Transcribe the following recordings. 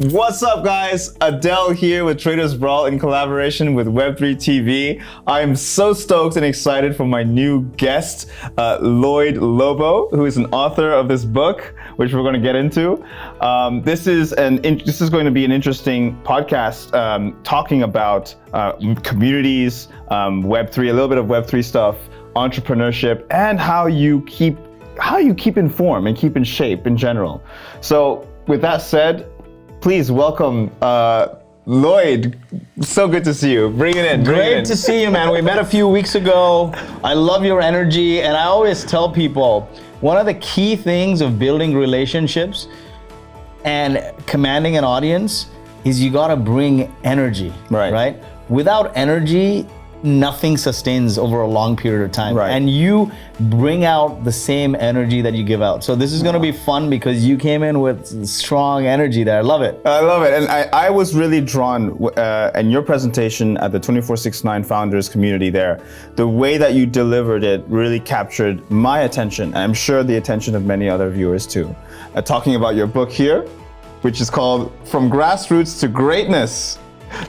What's up, guys? Adel here with Traders Brawl in collaboration with Web3 TV. I am so stoked and excited for my new guest, Lloyed Lobo, who is an author of this book, which we're going to get into. This is going to be an interesting podcast talking about communities, Web3, a little bit of Web3 stuff, entrepreneurship, and how you keep informed and keep in shape in general. So with that said, please welcome Lloyd. So good to see you. Bring it in. Great to see you, man. We met a few weeks ago. I love your energy, and I always tell people, one of the key things of building relationships and commanding an audience is you gotta bring energy, right? Without energy, nothing sustains over a long period of time. And you bring out the same energy that you give out. So this is gonna be fun because you came in with strong energy there. I love it. I love it. And I was really drawn in your presentation at the 24/6/9 Founders community there. The way that you delivered it really captured my attention. And I'm sure the attention of many other viewers too. Talking about your book here, which is called From Grassroots to Greatness.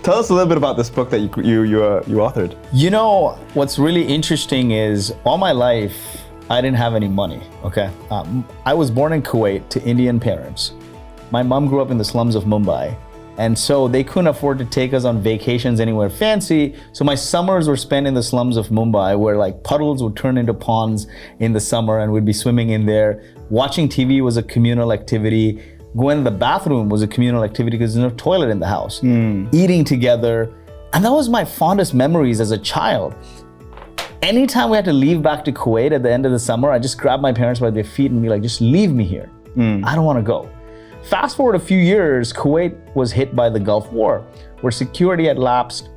Tell us a little bit about this book that you authored. You know, what's really interesting is all my life, I didn't have any money, okay? I was born in Kuwait to Indian parents. My mom grew up in the slums of Mumbai. And so they couldn't afford to take us on vacations anywhere fancy. So my summers were spent in the slums of Mumbai, where like puddles would turn into ponds in the summer and we'd be swimming in there. Watching TV was a communal activity. Going to the bathroom was a communal activity because there's no toilet in the house. Eating together. And that was my fondest memories as a child. Anytime we had to leave back to Kuwait at the end of the summer, I just grabbed my parents by their feet and be like, just leave me here. I don't want to go. Fast forward a few years, Kuwait was hit by the Gulf War, where security had lapsed.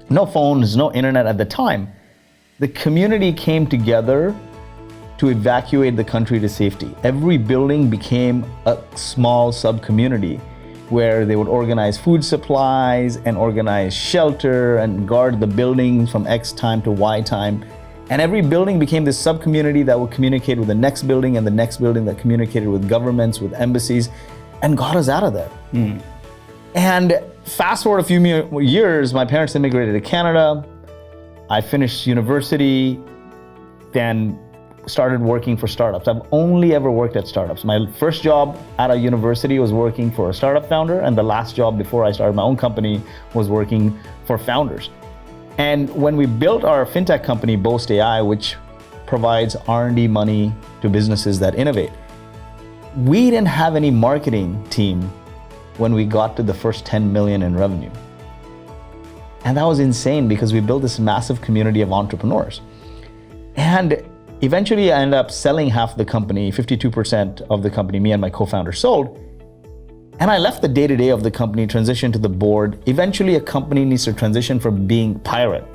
No phones, no internet at the time. The community came together to evacuate the country to safety. Every building became a small sub-community where they would organize food supplies and organize shelter and guard the buildings from X time to Y time. And every building became this sub-community that would communicate with the next building and the next building that communicated with governments, with embassies, and got us out of there. And fast forward a few years, my parents immigrated to Canada. I finished university, then started working for startups. I've only ever worked at startups. My first job at a university was working for a startup founder, and the last job before I started my own company was working for founders. And when we built our fintech company, Boast.ai, which provides R&D money to businesses that innovate, we didn't have any marketing team when we got to the first 10 million in revenue. And that was insane because we built this massive community of entrepreneurs. And eventually, I ended up selling half the company, 52% of the company, me and my co-founder sold. And I left the day-to-day of the company, transitioned to the board. Eventually, a company needs to transition from being pirate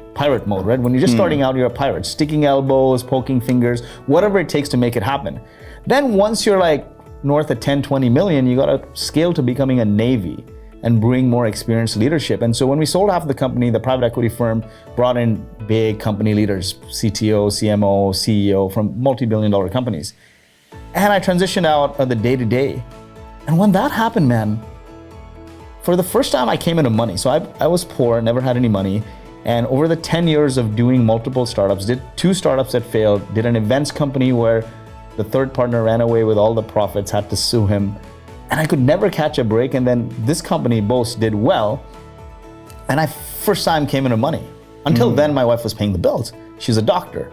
mode, right? When you're just starting out, you're a pirate, sticking elbows, poking fingers, whatever it takes to make it happen. Then once you're like north of 10, 20 million, you gotta scale to becoming a navy and bring more experienced leadership. And so when we sold half the company, the private equity firm brought in big company leaders, CTO, CMO, CEO from multi-billion-dollar companies. And I transitioned out of the day-to-day. And when that happened, man, for the first time I came into money. So I was poor, never had any money. And over the 10 years of doing multiple startups, did 2 startups that failed, did an events company where the third partner ran away with all the profits, had to sue him. And I could never catch a break. And then this company, Boast, did well. And I first time came into money. Until then, my wife was paying the bills. She's a doctor.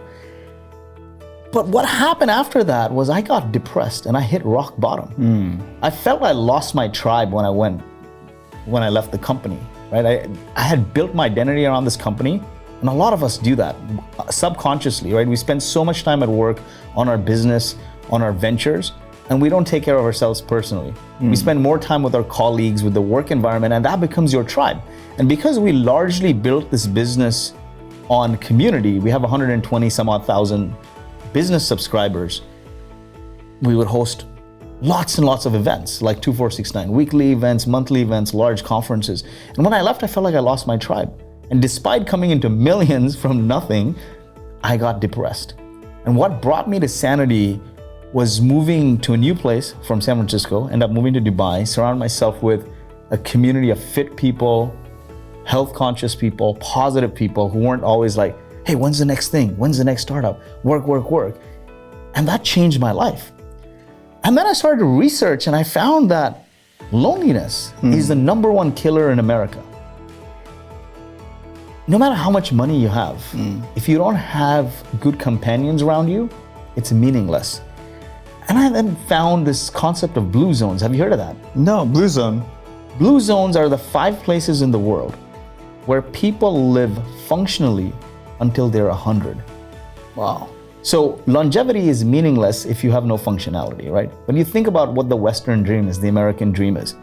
But what happened after that was I got depressed and I hit rock bottom. I felt I lost my tribe when I left the company, right? I had built my identity around this company. And a lot of us do that subconsciously, right? We spend so much time at work on our business, on our ventures, and we don't take care of ourselves personally. We spend more time with our colleagues, with the work environment, and that becomes your tribe. And because we largely built this business on community, we have 120 some odd thousand business subscribers. We would host lots and lots of events like 24/6/9, weekly events, monthly events, large conferences. And when I left, I felt like I lost my tribe. And despite coming into millions from nothing, I got depressed. And what brought me to sanity was moving to a new place from San Francisco, end up moving to Dubai, surround myself with a community of fit people, health conscious people, positive people who weren't always like, hey, when's the next thing? When's the next startup? Work, work, work. And that changed my life. And then I started to research and I found that loneliness is the number one killer in America. No matter how much money you have, if you don't have good companions around you, it's meaningless. And I then found this concept of blue zones. Have you heard of that? No, blue zone. Blue zones are the 5 places in the world where people live functionally until they're 100. Wow. So longevity is meaningless if you have no functionality, right? When you think about what the Western dream is, the American dream is,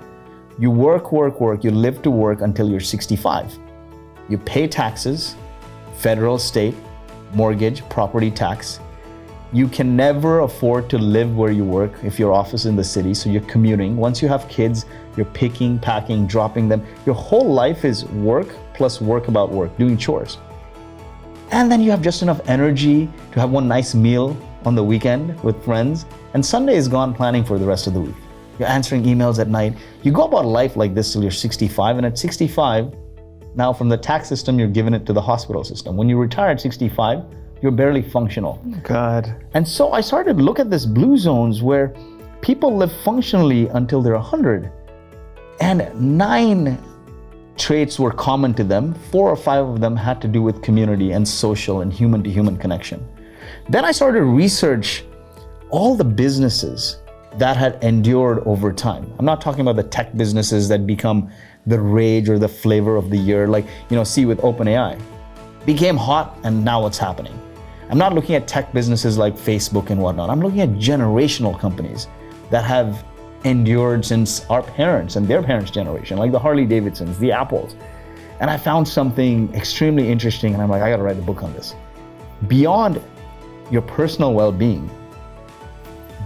you work, work, work, you live to work until you're 65. You pay taxes, federal, state, mortgage, property tax. You can never afford to live where you work if your office is in the city, so you're commuting. Once you have kids, you're picking, packing, dropping them. Your whole life is work plus work about work, doing chores. And then you have just enough energy to have one nice meal on the weekend with friends, and Sunday is gone planning for the rest of the week. You're answering emails at night. You go about life like this till you're 65, and at 65, now from the tax system, you're giving it to the hospital system. When you retire at 65, you're barely functional. God. And so I started to look at this blue zones where people live functionally until they're 100, and 9 traits were common to them. 4 or 5 of them had to do with community and social and human-to-human connection. Then I started to research all the businesses that had endured over time. I'm not talking about the tech businesses that become the rage or the flavor of the year, like, see with OpenAI. Became hot and now what's happening? I'm not looking at tech businesses like Facebook and whatnot. I'm looking at generational companies that have endured since our parents and their parents' generation, like the Harley Davidsons, the Apples. And I found something extremely interesting, and I'm like, I gotta write a book on this. Beyond your personal well-being,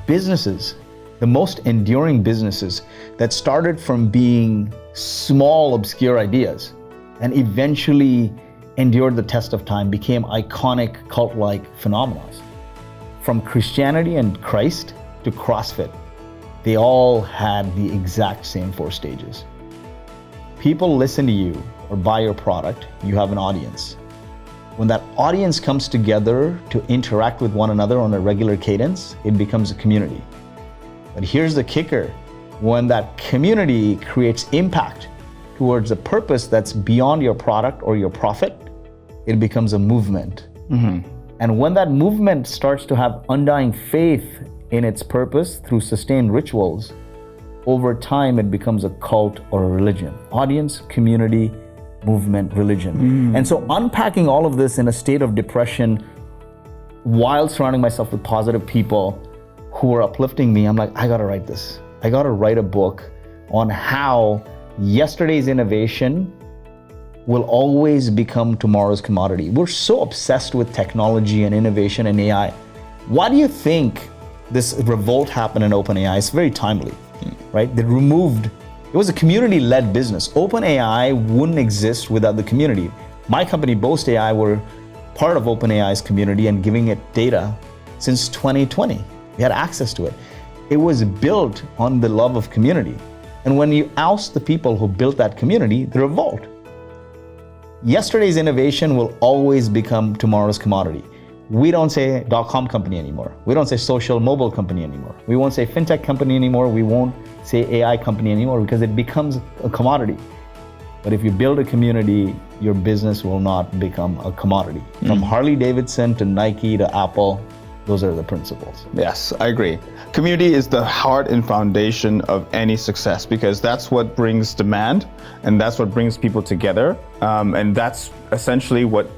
businesses, the most enduring businesses that started from being small, obscure ideas and eventually endured the test of time, became iconic, cult-like phenomena. From Christianity and Christ to CrossFit, they all had the exact same 4 stages. People listen to you or buy your product, you have an audience. When that audience comes together to interact with one another on a regular cadence, it becomes a community. But here's the kicker. When that community creates impact towards a purpose that's beyond your product or your profit, it becomes a movement. And when that movement starts to have undying faith in its purpose through sustained rituals, over time it becomes a cult or a religion. Audience, community, movement, religion. And so unpacking all of this in a state of depression while surrounding myself with positive people who are uplifting me, I'm like, I gotta write this. I gotta write a book on how yesterday's innovation will always become tomorrow's commodity. We're so obsessed with technology and innovation and AI. Why do you think this revolt happened in OpenAI? It's very timely, right? They removed, it was a community-led business. OpenAI wouldn't exist without the community. My company, Boast.ai, were part of OpenAI's community and giving it data since 2020. We had access to it. It was built on the love of community. And when you oust the people who built that community, they revolt. Yesterday's innovation will always become tomorrow's commodity. We don't say .com company anymore. We don't say social mobile company anymore. We won't say fintech company anymore. We won't say AI company anymore because it becomes a commodity. But if you build a community, your business will not become a commodity. From Harley Davidson to Nike to Apple, those are the principles. Yes, I agree. Community is the heart and foundation of any success because that's what brings demand and that's what brings people together. And that's essentially what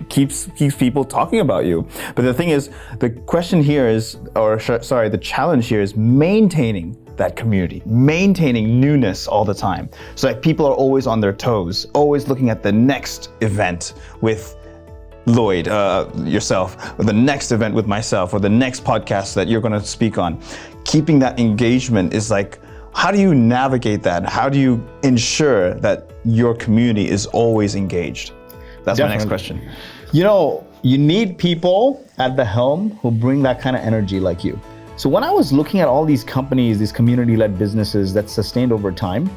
keeps people talking about you. But the thing is, the question here is, the challenge here is maintaining that community, maintaining newness all the time. So like people are always on their toes, always looking at the next event with Lloyd, yourself, or the next event with myself, or the next podcast that you're going to speak on. Keeping that engagement is like, how do you navigate that? How do you ensure that your community is always engaged? That's my next question. You need people at the helm who bring that kind of energy like you. So when I was looking at all these companies, these community-led businesses that sustained over time,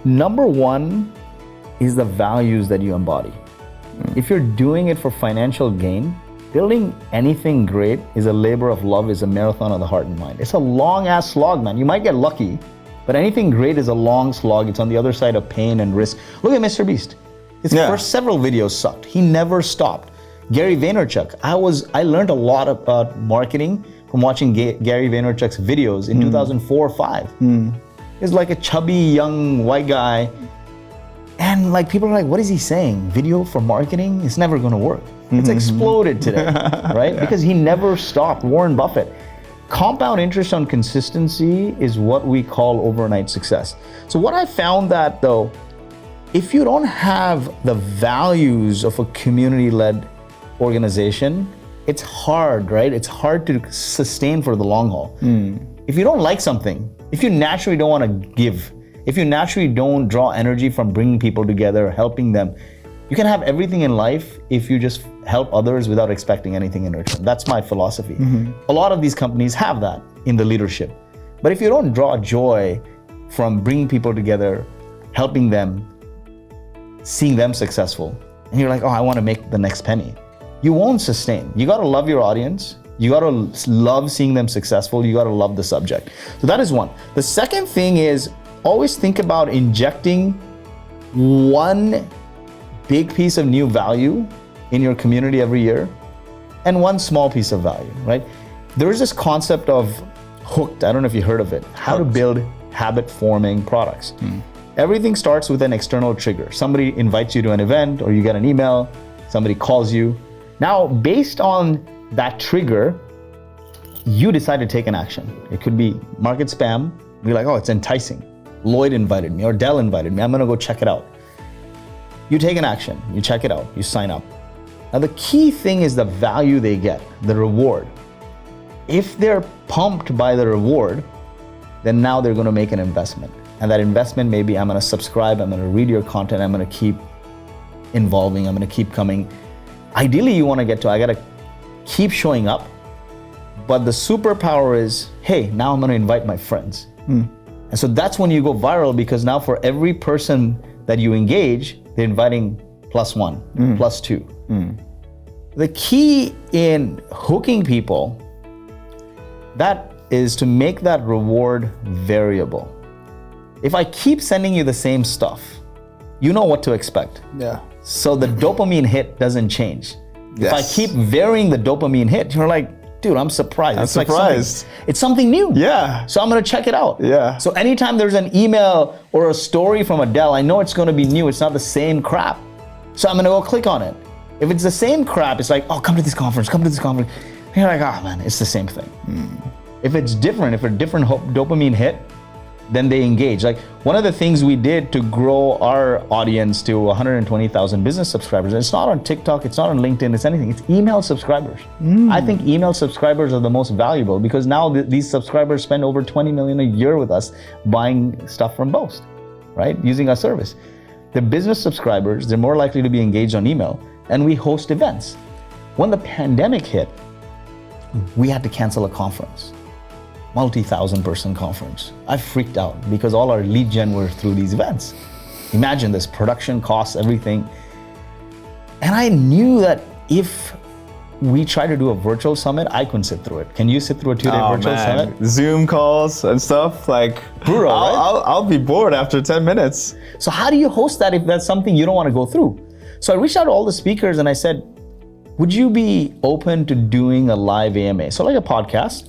Number one is the values that you embody. If you're doing it for financial gain, building anything great is a labor of love, is a marathon of the heart and mind. It's a long ass slog, man. You might get lucky, but anything great is a long slog. It's on the other side of pain and risk. Look at Mr. Beast. His first several videos sucked. He never stopped. Gary Vaynerchuk, I learned a lot about marketing from watching Gary Vaynerchuk's videos in 2004 or 5. He's like a chubby young white guy. And like people are like, what is he saying? Video for marketing? It's never gonna work. It's exploded today, right? Because he never stopped. Warren Buffett. Compound interest on consistency is what we call overnight success. So what I found that though, if you don't have the values of a community-led organization, it's hard, right? It's hard to sustain for the long haul. If you don't like something, if you naturally don't want to give, if you naturally don't draw energy from bringing people together, helping them, you can have everything in life if you just help others without expecting anything in return. That's my philosophy. A lot of these companies have that in the leadership. But if you don't draw joy from bringing people together, helping them, seeing them successful, and you're like, oh, I want to make the next penny, you won't sustain. You got to love your audience. You got to love seeing them successful. You got to love the subject. So that is one. The second thing is always think about injecting one big piece of new value in your community every year and one small piece of value, right? There is this concept of hooked. I don't know if you heard of it. How to build habit forming products. Everything starts with an external trigger. Somebody invites you to an event or you get an email, somebody calls you. Now, based on that trigger, you decide to take an action. It could be market spam. Be like, oh, it's enticing. Lloyd invited me or Adel invited me. I'm gonna go check it out. You take an action, you check it out, you sign up. Now the key thing is the value they get, the reward. If they're pumped by the reward, then now they're gonna make an investment. And that investment may be, I'm gonna subscribe, I'm gonna read your content, I'm gonna keep involving, I'm gonna keep coming. Ideally you wanna get to, I gotta keep showing up, but the superpower is, hey, now I'm gonna invite my friends. And so that's when you go viral, because now for every person that you engage, they're inviting +1, +2. The key in hooking people, that is to make that reward variable. If I keep sending you the same stuff, you know what to expect. So the dopamine hit doesn't change. If I keep varying the dopamine hit, you're like, dude, I'm surprised. I'm surprised. It's something new. So I'm gonna check it out. So anytime there's an email or a story from Adel, I know it's gonna be new. It's not the same crap. So I'm gonna go click on it. If it's the same crap, it's like, oh, come to this conference, come to this conference. And you're like, oh man, it's the same thing. If it's different, if a different dopamine hit, then they engage. Like one of the things we did to grow our audience to 120,000 business subscribers, and it's not on TikTok, it's not on LinkedIn, it's anything, it's email subscribers. I think email subscribers are the most valuable because now these subscribers spend over 20 million a year with us buying stuff from Boast, right? Using our service. The business subscribers, they're more likely to be engaged on email, and we host events. When the pandemic hit, we had to cancel a conference. Multi-thousand person conference. I freaked out because all our lead gen were through these events. Imagine this, production costs, everything. And I knew that if we tried to do a virtual summit, I couldn't sit through it. Can you sit through a 2-day virtual summit? Zoom calls and stuff, like, brutal, right? I'll be bored after 10 minutes. So how do you host that if that's something you don't want to go through? So I reached out to all the speakers and I said, would you be open to doing a live AMA? So like a podcast,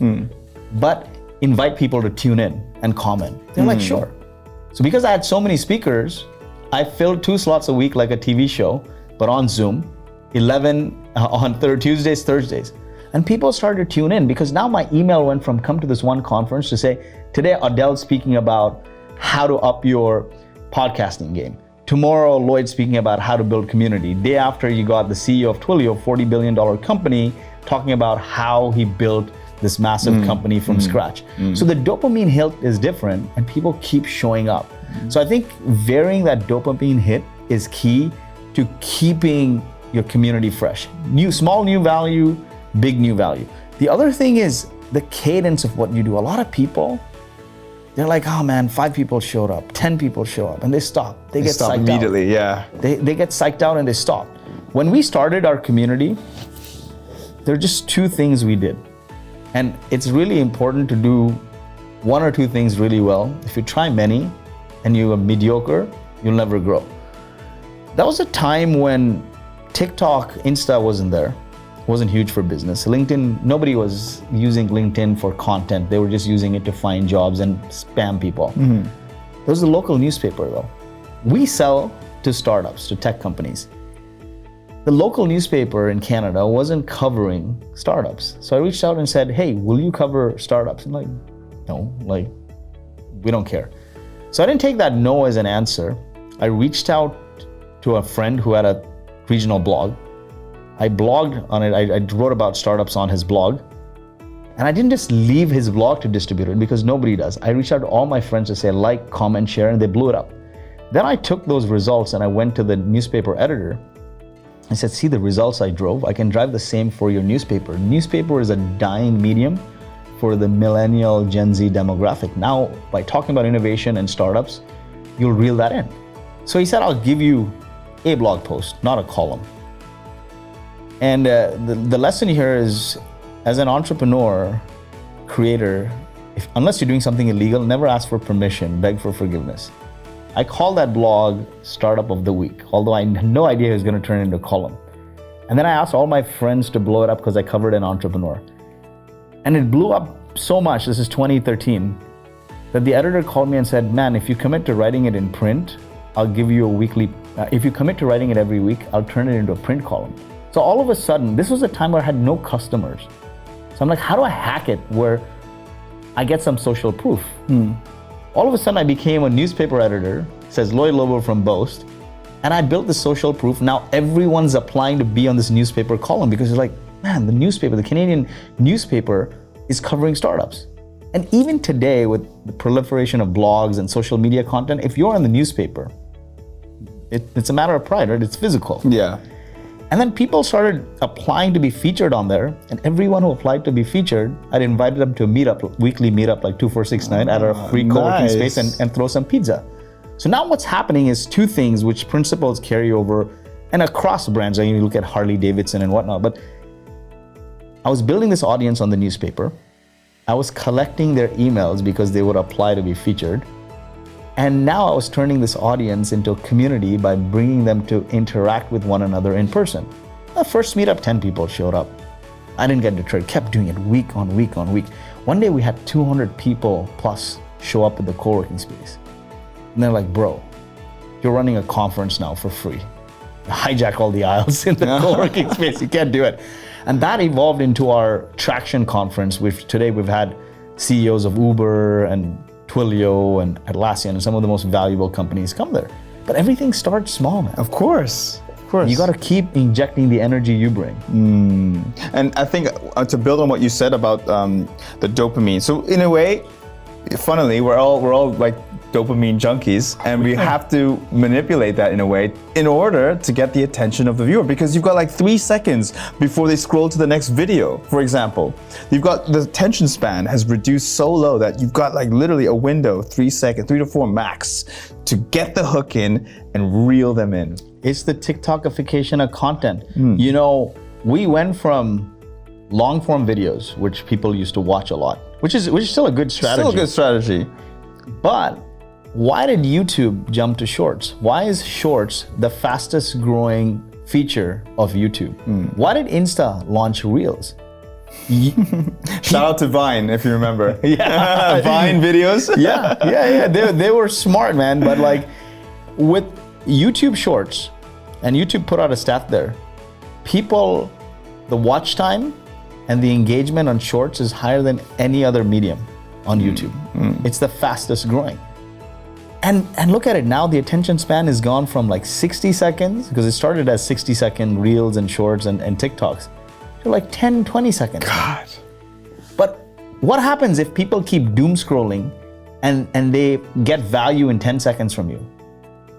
but invite people to tune in and comment. They're like, sure. So because I had so many speakers, I filled 2 slots a week like a TV show, but on Zoom, 11 on Tuesdays, Thursdays. And people started to tune in because now my email went from come to this one conference to say, today Adel's speaking about how to up your podcasting game. Tomorrow, Lloyd's speaking about how to build community. Day after, you got the CEO of Twilio, $40 billion company, talking about how he built this massive company from scratch. So the dopamine hit is different and people keep showing up. So I think varying that dopamine hit is key to keeping your community fresh. Small new value, big new value. The other thing is the cadence of what you do. A lot of people, they're like, oh man, 5 people showed up, 10 people show up, and they stop. They get Stop psyched immediately, out. yeah. They get psyched out and they stop. When we started our community, there are just 2 things we did. And it's really important to do 1 or 2 things really well. If you try many and you are mediocre, you'll never grow. That was a time when TikTok, Insta wasn't there. Wasn't huge for business. LinkedIn, nobody was using LinkedIn for content. They were just using it to find jobs and spam people. There was a local newspaper though. We sell to startups, to tech companies. The local newspaper in Canada wasn't covering startups. So I reached out and said, hey, will you cover startups? And like, no, like, we don't care. So I didn't take that no as an answer. I reached out to a friend who had a regional blog. I blogged on it, I wrote about startups on his blog. And I didn't just leave his blog to distribute it because nobody does. I reached out to all my friends to say like, comment, share, and they blew it up. Then I took those results and I went to the newspaper editor. I said, see the results I drove? I can drive the same for your newspaper. Newspaper is a dying medium for the millennial Gen Z demographic. Now, by talking about innovation and startups, you'll reel that in. So he said, I'll give you a blog post, not a column. And the lesson here is, as an entrepreneur, creator, unless you're doing something illegal, never ask for permission, beg for forgiveness. I call that blog Startup of the Week, although I had no idea it was going to turn into a column. And then I asked all my friends to blow it up because I covered an entrepreneur. And it blew up so much, this is 2013, that the editor called me and said, man, if you commit to writing it in print, I'll give you a weekly, if you commit to writing it every week, I'll turn it into a print column. So all of a sudden, this was a time where I had no customers. So I'm like, how do I hack it where I get some social proof? All of a sudden I became a newspaper editor, says Lloyed Lobo from Boast, and I built the social proof. Now everyone's applying to be on this newspaper column because it's like, man, the newspaper, the Canadian newspaper is covering startups. And even today with the proliferation of blogs and social media content, if you're on the newspaper, it's a matter of pride, right? It's physical. Yeah. And then people started applying to be featured on there, and everyone who applied to be featured, I'd invited them to a meetup, weekly meetup like 2469 at our free co-working space and throw some pizza. So now what's happening is 2 things which principles carry over and across brands. You look at Harley Davidson and whatnot, but I was building this audience on the newspaper. I was collecting their emails because they would apply to be featured. And now I was turning this audience into a community by bringing them to interact with one another in person. The first meetup, 10 people showed up. I didn't get deterred, kept doing it week on week on week. One day we had 200 people plus show up at the co-working space. And they're like, bro, you're running a conference now for free. Hijack all the aisles in the co-working space, you can't do it. And that evolved into our Traction conference, which today we've had CEOs of Uber and Twilio and Atlassian and some of the most valuable companies come there. But everything starts small, man. Of course. You got to keep injecting the energy you bring. And I think to build on what you said about the dopamine. So in a way, funnily, we're all like dopamine junkies, and we have to manipulate that in a way in order to get the attention of the viewer, because you've got like 3 seconds before they scroll to the next video. For example, you've got the attention span has reduced so low that you've got like literally a window, 3 seconds, 3 to 4 max, to get the hook in and reel them in. It's the TikTokification of content. You know, we went from long form videos, which people used to watch a lot, which is still a good strategy. Still a good strategy. But why did YouTube jump to Shorts? Why is Shorts the fastest growing feature of YouTube? Why did Insta launch Reels? Shout out to Vine, if you remember. Yeah. Vine videos. Yeah. They were smart, man. But like with YouTube Shorts, and YouTube put out a stat there, people, the watch time and the engagement on Shorts is higher than any other medium on YouTube. It's the fastest growing. And look at it now, the attention span has gone from like 60 seconds, because it started as 60-second Reels and Shorts and TikToks, to like 10, 20 seconds. God. But what happens if people keep doom scrolling and they get value in 10 seconds from you?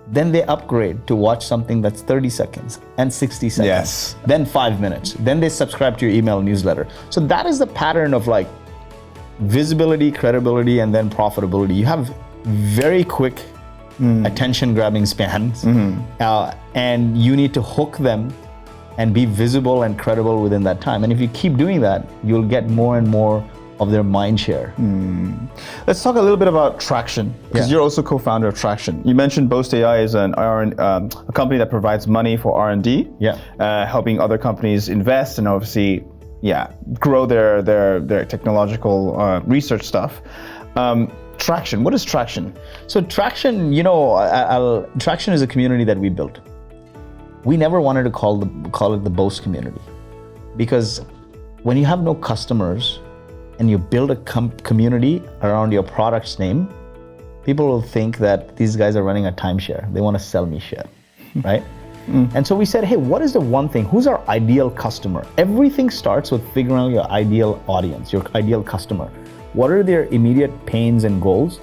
Then they upgrade to watch something that's 30 seconds and 60 seconds. Yes. Then 5 minutes. Then they subscribe to your email newsletter. So that is the pattern of like visibility, credibility, and then profitability. You have very quick attention grabbing spans, and you need to hook them and be visible and credible within that time. And if you keep doing that, you'll get more and more of their mind share. Let's talk a little bit about Traction, because you're also co-founder of Traction. You mentioned Boast.ai is a company that provides money for R&D, helping other companies invest and obviously, grow their technological research stuff. Traction, what is Traction? So Traction, Traction is a community that we built. We never wanted to call it the Boast community, because when you have no customers and you build a community around your product's name, people will think that these guys are running a timeshare. They want to sell me shit, right? And so we said, hey, what is the one thing? Who's our ideal customer? Everything starts with figuring out your ideal audience, your ideal customer. What are their immediate pains and goals?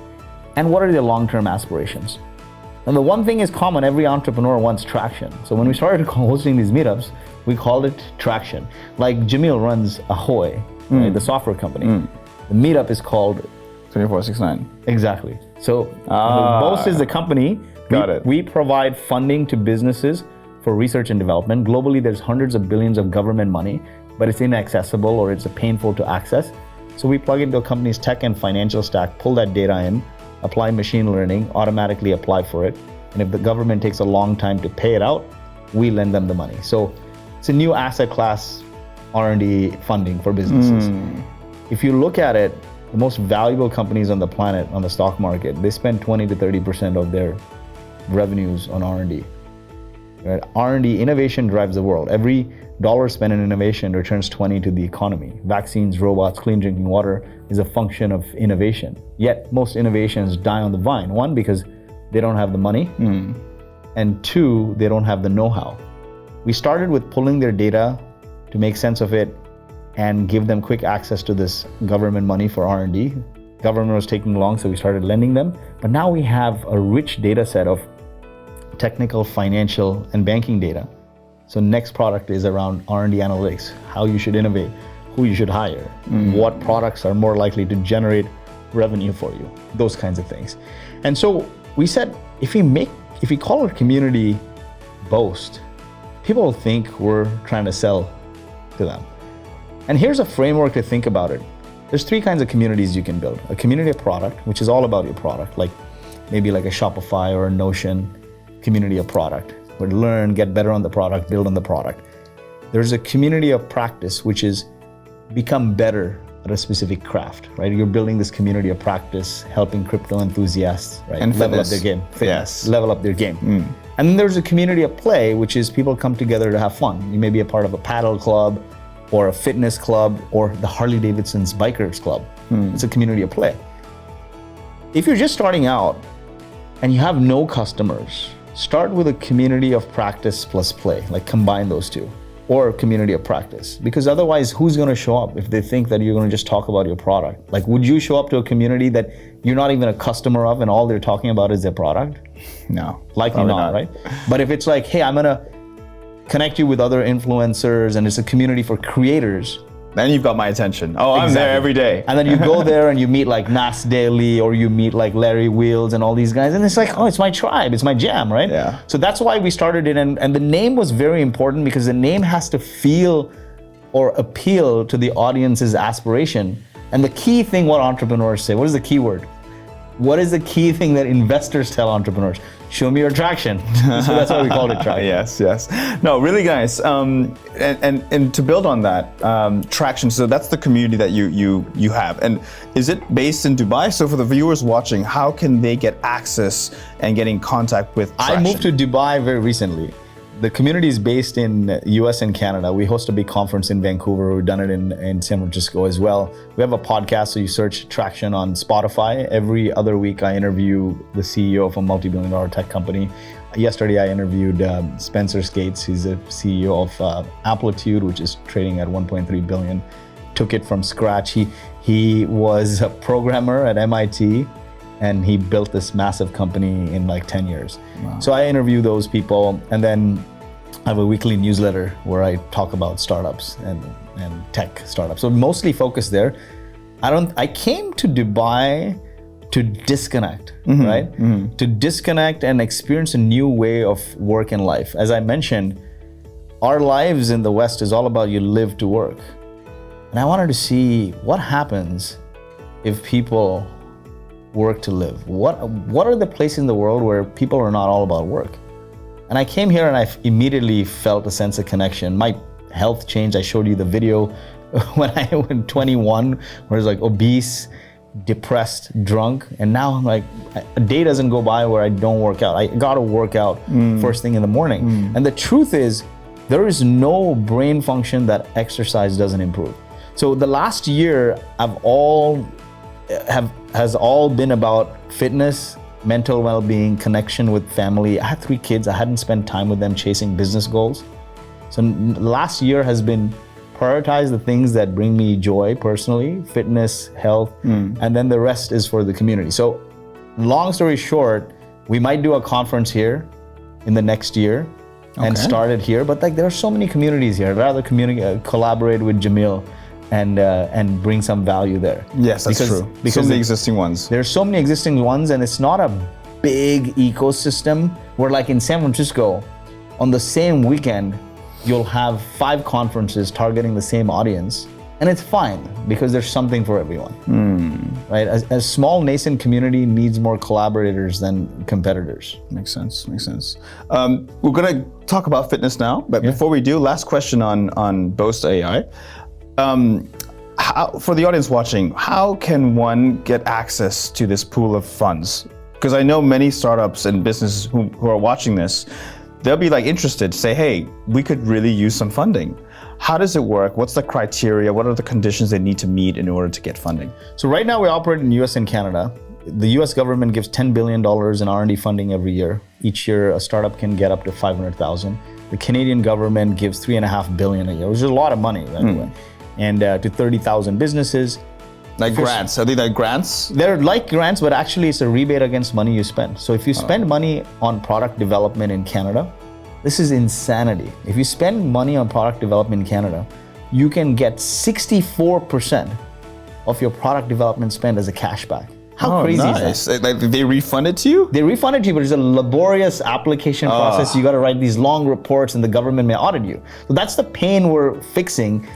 And what are their long-term aspirations? And the one thing is common, every entrepreneur wants traction. So when we started hosting these meetups, we called it Traction. Like Jamil runs Ahoy, right, the software company. The meetup is called 24/6/9. Exactly. So Boast is the company. Got it. We provide funding to businesses for research and development. Globally, there's hundreds of billions of government money, but it's inaccessible or it's painful to access. So we plug into a company's tech and financial stack, pull that data in, apply machine learning, automatically apply for it. And if the government takes a long time to pay it out, we lend them the money. So it's a new asset class R&D funding for businesses. If you look at it, the most valuable companies on the planet, on the stock market, they spend 20 to 30% of their revenues on R&D. Right? R&D, innovation drives the world. Every dollar spent in innovation returns 20 to the economy. Vaccines, robots, clean drinking water is a function of innovation. Yet most innovations die on the vine. One, because they don't have the money, and two, they don't have the know-how. We started with pulling their data to make sense of it and give them quick access to this government money for R&D. Government was taking long, so we started lending them. But now we have a rich data set of technical, financial, and banking data. So next product is around R&D analytics, how you should innovate, who you should hire, what products are more likely to generate revenue for you, those kinds of things. And so we said, if we call our community Boast, people will think we're trying to sell to them. And here's a framework to think about it. There's three kinds of communities you can build. A community of product, which is all about your product, like maybe like a Shopify or a Notion community of product, where learn, get better on the product, build on the product. There's a community of practice, which is become better at a specific craft, right? You're building this community of practice, helping crypto enthusiasts, right? And level up their game. Level up their game. And then there's a community of play, which is people come together to have fun. You may be a part of a paddle club or a fitness club or the Harley Davidson's Bikers Club. It's a community of play. If you're just starting out and you have no customers, start with a community of practice plus play, like combine those two, or a community of practice. Because otherwise, who's gonna show up if they think that you're gonna just talk about your product? Like, would you show up to a community that you're not even a customer of and all they're talking about is their product? No. Likely not, right? But if it's like, hey, I'm gonna connect you with other influencers and it's a community for creators, then you've got my attention. Oh, I'm there every day. And then you go there and you meet like Nas Daily or you meet like Larry Wheels and all these guys. And it's like, oh, it's my tribe, it's my jam, right? Yeah. So that's why we started it. And the name was very important because the name has to feel or appeal to the audience's aspiration. And the key thing what entrepreneurs say, what is the key word? What is the key thing that investors tell entrepreneurs? Show me your traction. So that's why we called it Traction. Yes. No, really nice. And to build on that, Traction, so that's the community that you have. And is it based in Dubai? So for the viewers watching, how can they get access and get in contact with Traction? I moved to Dubai very recently. The community is based in US and Canada. We host a big conference in Vancouver. We've done it in San Francisco as well. We have a podcast, so you search Traction on Spotify. Every other week, I interview the CEO of a multi-billion-dollar tech company. Yesterday, I interviewed Spencer Skates. He's the CEO of Amplitude, which is trading at 1.3 billion. Took it from scratch. He was a programmer at MIT. And he built this massive company in like 10 years. Wow. So I interview those people, and then I have a weekly newsletter where I talk about startups and tech startups. So mostly focused there. I came to Dubai to disconnect, right? To disconnect and experience a new way of work and life. As I mentioned, our lives in the West is all about you live to work. And I wanted to see what happens if people work to live. What are the places in the world where people are not all about work? And I came here and I immediately felt a sense of connection. My health changed. I showed you the video when I was 21, where I was like obese, depressed, drunk, and now I'm like, a day doesn't go by where I don't work out. I gotta work out first thing in the morning. And the truth is, there is no brain function that exercise doesn't improve. So the last year has all been about fitness, mental well-being, connection with family. I had 3 kids. I hadn't spent time with them chasing business goals. So last year has been prioritize the things that bring me joy personally, fitness, health, and then the rest is for the community. So long story short, we might do a conference here in the next year and start it here, but like there are so many communities here. I'd rather collaborate with Jamil and bring some value there. Yes, that's true. Because so many existing ones. There's so many existing ones, and it's not a big ecosystem where like in San Francisco, on the same weekend, you'll have 5 conferences targeting the same audience, and it's fine because there's something for everyone, right? A small nascent community needs more collaborators than competitors. Makes sense. We're gonna talk about fitness now, but before we do, last question on Boast.ai. For the audience watching, how can one get access to this pool of funds? Because I know many startups and businesses who are watching this, they'll be like interested to say, hey, we could really use some funding. How does it work? What's the criteria? What are the conditions they need to meet in order to get funding? So right now we operate in the US and Canada. The US government gives $10 billion in R&D funding every year. Each year a startup can get up to 500,000. The Canadian government gives $3.5 billion a year, which is a lot of money, by the way. And to 30,000 businesses. Like grants, are they like grants? They're like grants, but actually it's a rebate against money you spend. So if you spend money on product development in Canada, this is insanity. If you spend money on product development in Canada, you can get 64% of your product development spend as a cashback. How crazy is that? Like they refund it to you? They refund it to you, but it's a laborious application process. You got to write these long reports and the government may audit you. So that's the pain we're fixing.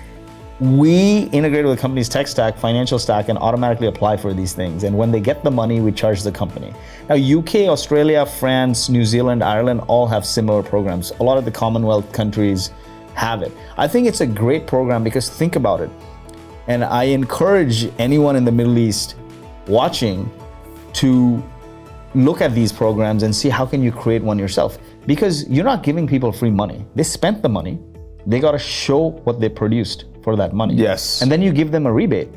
We integrate with the company's tech stack, financial stack, and automatically apply for these things. And when they get the money, we charge the company. Now, UK, Australia, France, New Zealand, Ireland all have similar programs. A lot of the Commonwealth countries have it. I think it's a great program because think about it. And I encourage anyone in the Middle East watching to look at these programs and see how can you create one yourself. Because you're not giving people free money. They spent the money. They got to show what they produced for that money. Yes. And then you give them a rebate.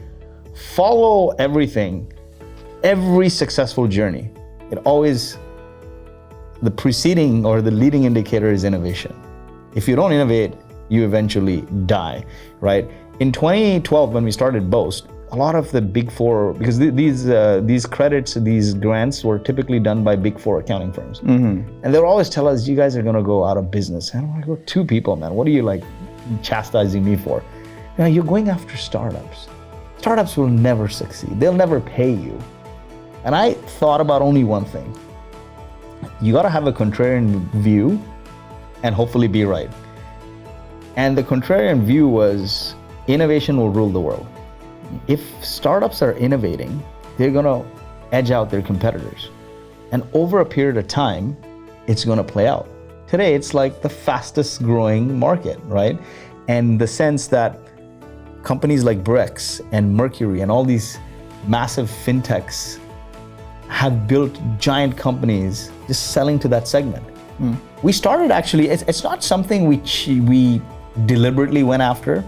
Follow everything, every successful journey. The preceding or the leading indicator is innovation. If you don't innovate, you eventually die, right? In 2012, when we started Boast, a lot of the big 4, because these credits, these grants were typically done by big 4 accounting firms. And they would always tell us, you guys are gonna go out of business. And I'm like, well, 2 people, man, what are you like chastising me for? You're going after startups. Startups will never succeed. They'll never pay you. And I thought about only one thing. You gotta have a contrarian view and hopefully be right. And the contrarian view was innovation will rule the world. If startups are innovating, they're gonna edge out their competitors. And over a period of time, it's gonna play out. Today, it's like the fastest growing market, right? And the sense that companies like Brex and Mercury and all these massive fintechs have built giant companies just selling to that segment. We started actually, it's not something we deliberately went after,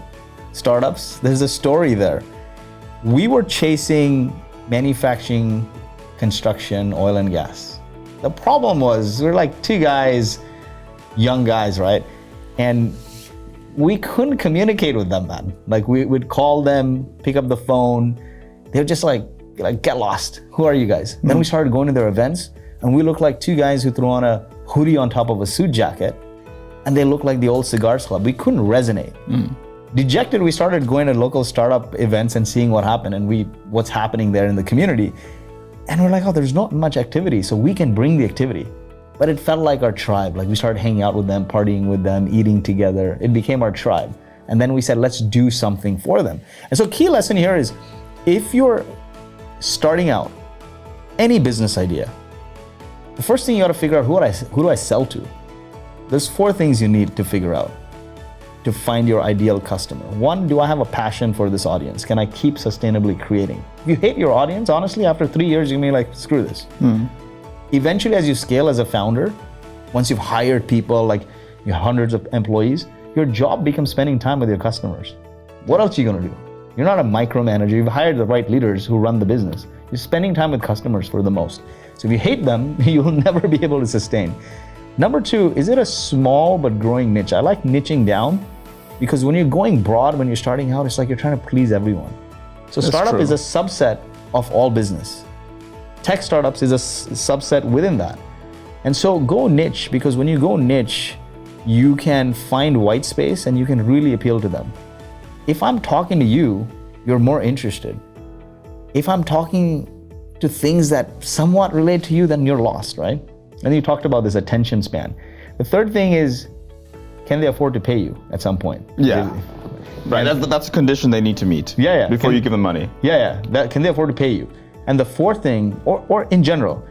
startups. There's a story there. We were chasing manufacturing, construction, oil and gas. The problem was we're like 2 guys, young guys, right? And we couldn't communicate with them, man. Like we would call them, pick up the phone. They were just like get lost. Who are you guys? Then we started going to their events and we looked like 2 guys who threw on a hoodie on top of a suit jacket and they looked like the old cigars club. We couldn't resonate. Dejected, we started going to local startup events and seeing what happened and what's happening there in the community. And we're like, oh, there's not much activity, so we can bring the activity. But it felt like our tribe. Like we started hanging out with them, partying with them, eating together. It became our tribe. And then we said, let's do something for them. And so key lesson here is, if you're starting out any business idea, the first thing you got to figure out, who do I sell to? There's 4 things you need to figure out to find your ideal customer. 1, do I have a passion for this audience? Can I keep sustainably creating? If you hate your audience, honestly, after 3 years, you may like, screw this. Eventually, as you scale as a founder, once you've hired people, like you have hundreds of employees, your job becomes spending time with your customers. What else are you gonna do? You're not a micromanager. You've hired the right leaders who run the business. You're spending time with customers for the most. So if you hate them, you'll never be able to sustain. Number 2, is it a small but growing niche? I like niching down, because when you're going broad, when you're starting out, it's like you're trying to please everyone. So startup is a subset of all business. Tech startups is a subset within that. And so go niche, because when you go niche, you can find white space and you can really appeal to them. If I'm talking to you, you're more interested. If I'm talking to things that somewhat relate to you, then you're lost, right? And you talked about this attention span. The third thing is, can they afford to pay you at some point? Yeah. Right, that's a condition they need to meet. Before you give them money. Can they afford to pay you? And the fourth thing, or in general,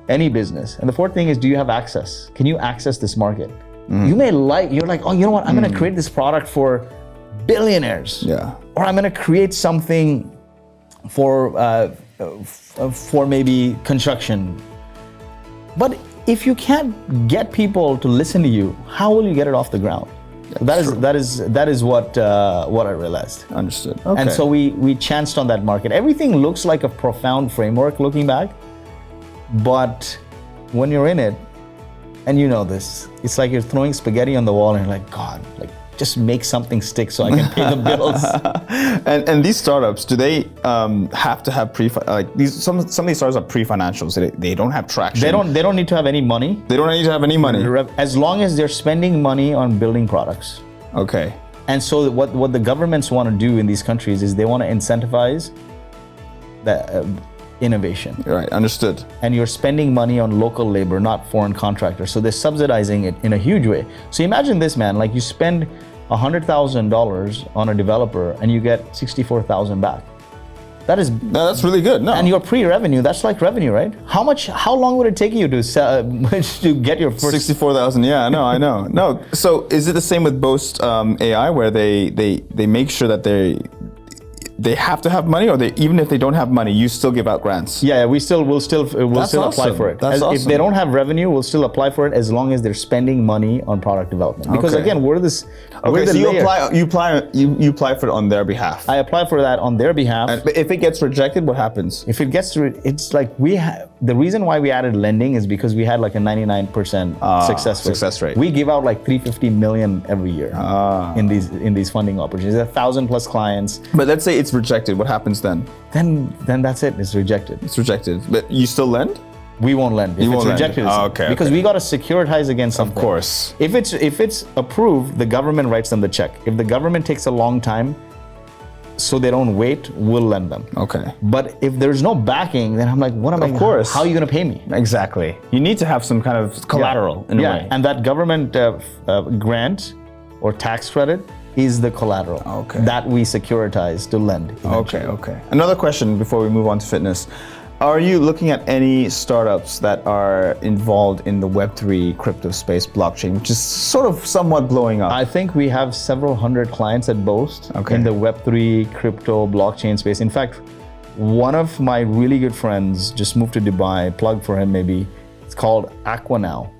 any business. And the fourth thing is, do you have access? Can you access this market? You may you're like, oh, you know what? I'm gonna create this product for billionaires. Or I'm gonna create something for maybe construction. But if you can't get people to listen to you, how will you get it off the ground? That is what I realized. Understood. Okay. And so we chanced on that market. Everything looks like a profound framework looking back, but when you're in it, and you know this, it's like you're throwing spaghetti on the wall and you're like, God, like just make something stick so I can pay the bills. And these startups, do they have to have some of these startups are pre-financial, so they don't have traction. They don't need to have any money. They don't need to have any money. As long as they're spending money on building products. Okay. And so what the governments want to do in these countries is they want to incentivize the innovation. Right, understood. And you're spending money on local labor, not foreign contractors. So they're subsidizing it in a huge way. So imagine this, man, like you spend $100,000 on a developer and you get 64,000 back. That's really good. No. And your pre-revenue, that's like revenue, right? How long would it take you to sell, to get your first 64,000? Yeah, I know. No. So is it the same with Boast.ai, where they make sure that they have to have money, or even if they don't have money, you still give out grants? Yeah, we'll still apply for it. That's awesome. If they don't have revenue, we'll still apply for it as long as they're spending money on product development. Because again, we're the you apply for it on their behalf. I apply for that on their behalf. But if it gets rejected, what happens? If it gets it's like the reason why we added lending is because we had like a 99% success rate. We give out like $350 million every year in these funding opportunities. 1,000+ clients. But let's say it's rejected. What happens then? Then that's it. It's rejected. It's rejected. But you still lend? We won't lend. If it's rejected, because we got to securitize against something. Of course. If it's approved, the government writes them the check. If the government takes a long time, so they don't wait, we'll lend them. Okay. But if there's no backing, then I'm like, what am I? Of course. How are you going to pay me? Exactly. You need to have some kind of collateral in a way. And that government grant or tax credit is the collateral that we securitize to lend. Eventually. Okay. Another question before we move on to fitness. Are you looking at any startups that are involved in the Web3 crypto space, blockchain, which is sort of somewhat blowing up? I think we have several hundred clients at Boast in the Web3 crypto blockchain space. In fact, one of my really good friends just moved to Dubai, plug for him maybe. It's called Aqua Now.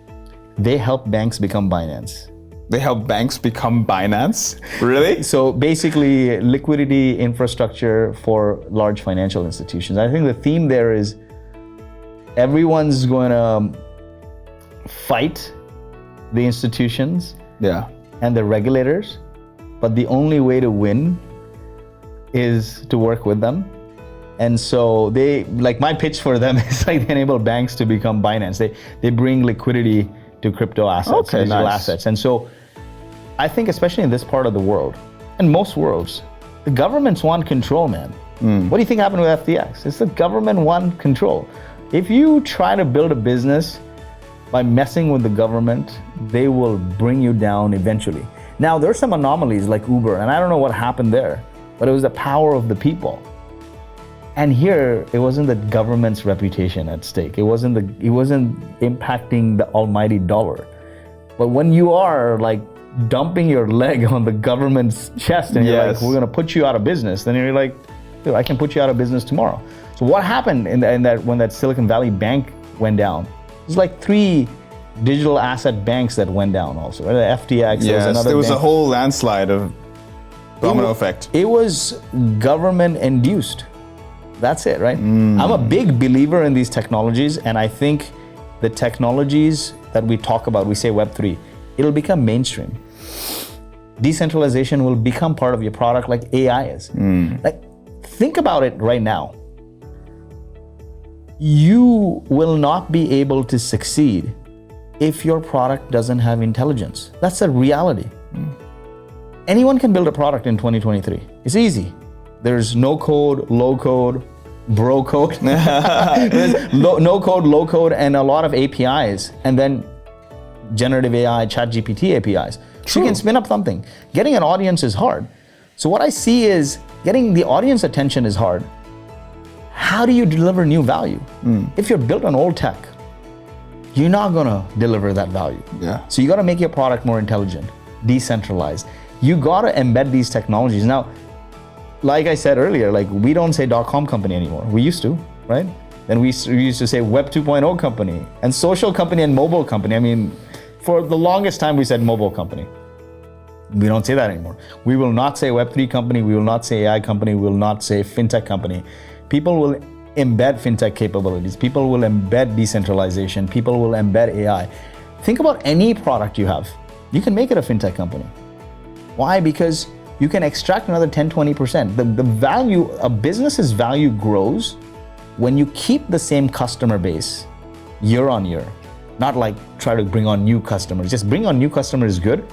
They help banks become Binance. They help banks become Binance? Really? So basically, liquidity infrastructure for large financial institutions. I think the theme there is everyone's going to fight the institutions and the regulators, but the only way to win is to work with them. And so my pitch for them is like they enable banks to become Binance. They bring liquidity to crypto assets, digital assets. And so I think especially in this part of the world, and most worlds, the governments want control, man. What do you think happened with FTX? It's the government want control. If you try to build a business by messing with the government, they will bring you down eventually. Now, there's some anomalies like Uber, and I don't know what happened there, but it was the power of the people. And here, it wasn't the government's reputation at stake. It wasn't impacting the almighty dollar. But when you are like dumping your leg on the government's chest and you're like, we're gonna put you out of business, then you're like, dude, I can put you out of business tomorrow. So what happened in that when that Silicon Valley bank went down? It was like 3 digital asset banks that went down also, right? The FTX, there was a whole landslide of domino effect. It was government induced. That's it, right? I'm a big believer in these technologies, and I think the technologies that we talk about, we say Web3, it'll become mainstream. Decentralization will become part of your product like AI is. Like, think about it right now. You will not be able to succeed if your product doesn't have intelligence. That's a reality. Anyone can build a product in 2023. It's easy. There's no code, low code, bro code. There's no code, low code, and a lot of APIs, and then generative AI, ChatGPT APIs. So you can spin up something. Getting an audience is hard. So what I see is getting the audience attention is hard. How do you deliver new value? If you're built on old tech, you're not gonna deliver that value. So you gotta make your product more intelligent, decentralized. You gotta embed these technologies. Now, like I said earlier, like we don't say .com company anymore. We used to, right? Then we used to say Web 2.0 company and social company and mobile company. I mean, for the longest time we said mobile company. We don't say that anymore. We will not say Web3 company. We will not say AI company. We will not say fintech company. People will embed fintech capabilities. People will embed decentralization. People will embed AI. Think about any product you have. You can make it a fintech company. Why? Because you can extract another 10, 20%. The value, a business's value grows when you keep the same customer base year on year. Not like try to bring on new customers. Just bring on new customers is good.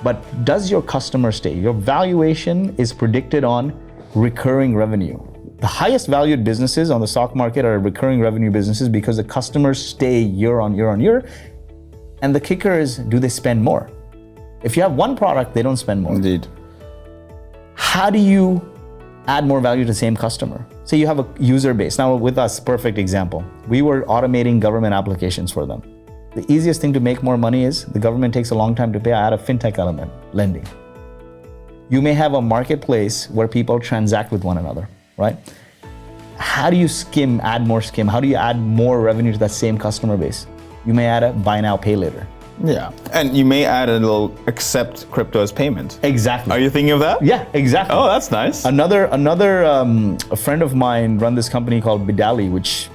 But does your customer stay? Your valuation is predicted on recurring revenue. The highest valued businesses on the stock market are recurring revenue businesses because the customers stay year on year on year. And the kicker is, do they spend more? If you have one product, they don't spend more. Indeed. How do you add more value to the same customer? Say you have a user base. Now with us, perfect example. We were automating government applications for them. The easiest thing to make more money is the government takes a long time to pay. I add a fintech element, lending. You may have a marketplace where people transact with one another, right? How do you add more skim? How do you add more revenue to that same customer base? You may add a buy now, pay later. Yeah, and you may add a little accept crypto as payment. Exactly. Are you thinking of that? Yeah, exactly. Oh, that's nice. Another a friend of mine run this company called Bidali, which